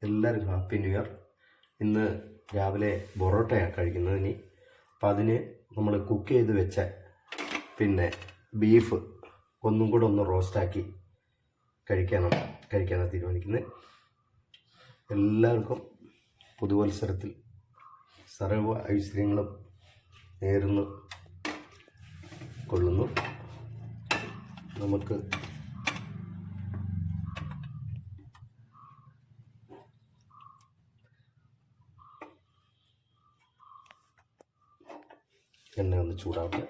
എല്ലാവർക്കും happy new year. ഇന്ന് രാവിലെ പൊറോട്ടയാണ് കഴിക്കുന്നത്. ഇനി അപ്പം അതിന് നമ്മൾ കുക്ക് ചെയ്ത് വെച്ച ബീഫ് ഒന്നും കൂടെ ഒന്ന് റോസ്റ്റാക്കി കഴിക്കാനാണ് തീരുമാനിക്കുന്നത്. എല്ലാവർക്കും പുതുവത്സരത്തിൽ സർവ്വ ഐശ്വര്യങ്ങളും നേർന്നു കൊള്ളുന്നു. നമുക്ക് എണ്ണ ഒന്ന് ചൂടാവട്ടെ.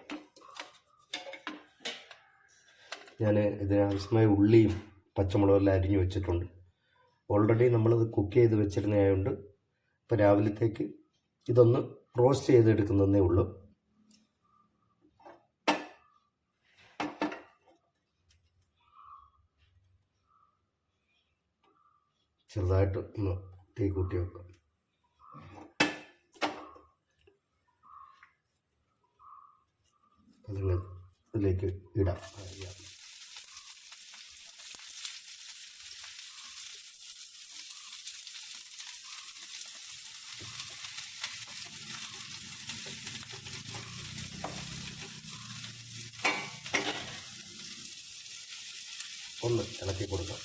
ഞാൻ ഇതിനാവശ്യമായ ഉള്ളിയും പച്ചമുളകെല്ലാം അരിഞ്ഞു വെച്ചിട്ടുണ്ട്. ഓൾറെഡി നമ്മളത് കുക്ക് ചെയ്ത് വെച്ചിരുന്നതായതുകൊണ്ട് ഇപ്പോൾ രാവിലത്തേക്ക് ഇതൊന്ന് റോസ്റ്റ് ചെയ്തെടുക്കുന്നതേ ഉള്ളൂ. ചെറുതായിട്ട് ഒന്ന് തീ കൂട്ടി വെക്കാം. അതിങ്ങനെ ഇതിലേക്ക് ഇടാം. ഒന്ന് ഇളക്കി കൊടുക്കാം.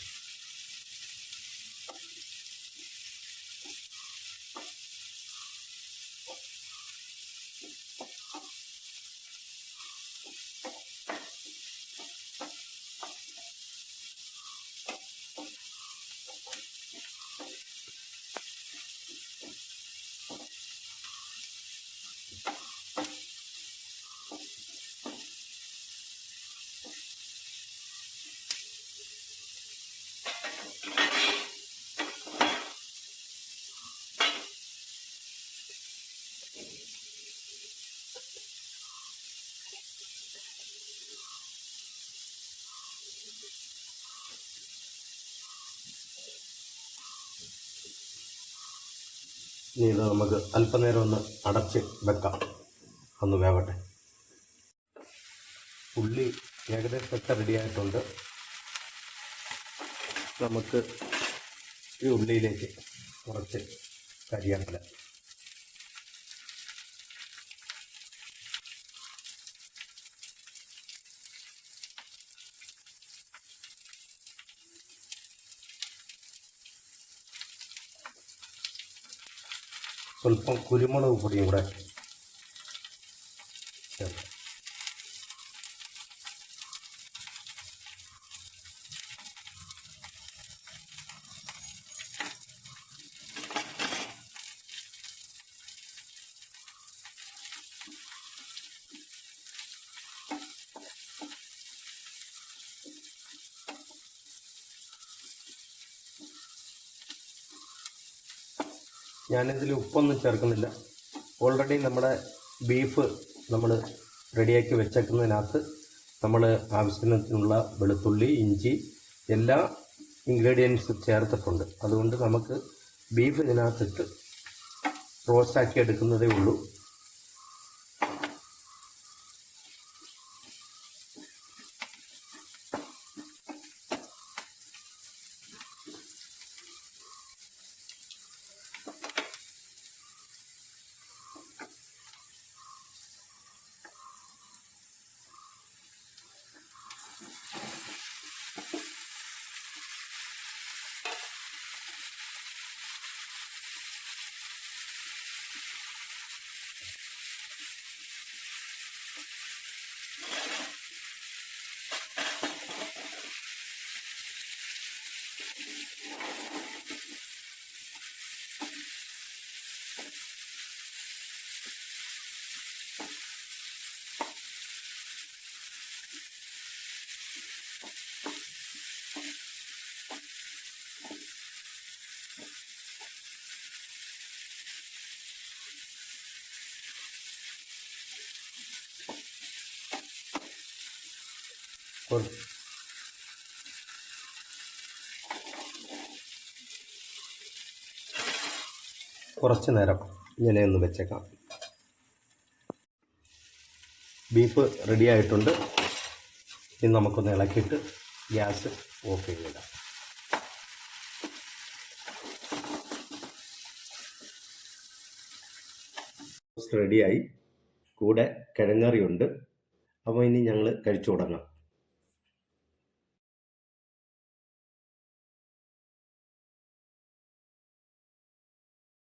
ഇനി ഇത് നമുക്ക് അല്പനേരം ഒന്ന് അടച്ച് വെക്കാം, ഒന്ന് വേവട്ടെ. ഉള്ളി ഏകദേശമൊക്കെ റെഡിയായിട്ടുണ്ട്. നമുക്ക് ഈ ഉള്ളിയിലേക്ക് കുറച്ച് കരിയാപ്പില, സ്വല്പം കുരുമുളക് പൊടിയും കൂടെ ചേർക്കാം. ഞാനിതിൽ ഉപ്പൊന്നും ചേർക്കുന്നില്ല. ഓൾറെഡി നമ്മുടെ ബീഫ് നമ്മൾ റെഡിയാക്കി വെച്ചേക്കുന്നതിനകത്ത് നമ്മൾ ആവശ്യത്തിനുള്ള വെളുത്തുള്ളി, ഇഞ്ചി എല്ലാ ഇൻഗ്രീഡിയൻസും ചേർത്തിട്ടുണ്ട്. അതുകൊണ്ട് നമുക്ക് ബീഫ് ഇതിനകത്തിട്ട് റോസ്റ്റാക്കി എടുക്കുന്നതേ ഉള്ളൂ. കുറച്ച് നേരം ഇങ്ങനെ ഒന്ന് വെച്ചേക്കാം. ബീഫ് റെഡി ആയിട്ടുണ്ട്. ഇനി നമുക്കൊന്ന് ഇളക്കിയിട്ട് ഗ്യാസ് ഓഫ് ചെയ്തിടാം. റെഡിയായി, കൂടെ കിഴങ്ങറിയുണ്ട്. അപ്പോൾ ഇനി ഞങ്ങൾ കഴിച്ചു തുടങ്ങാം.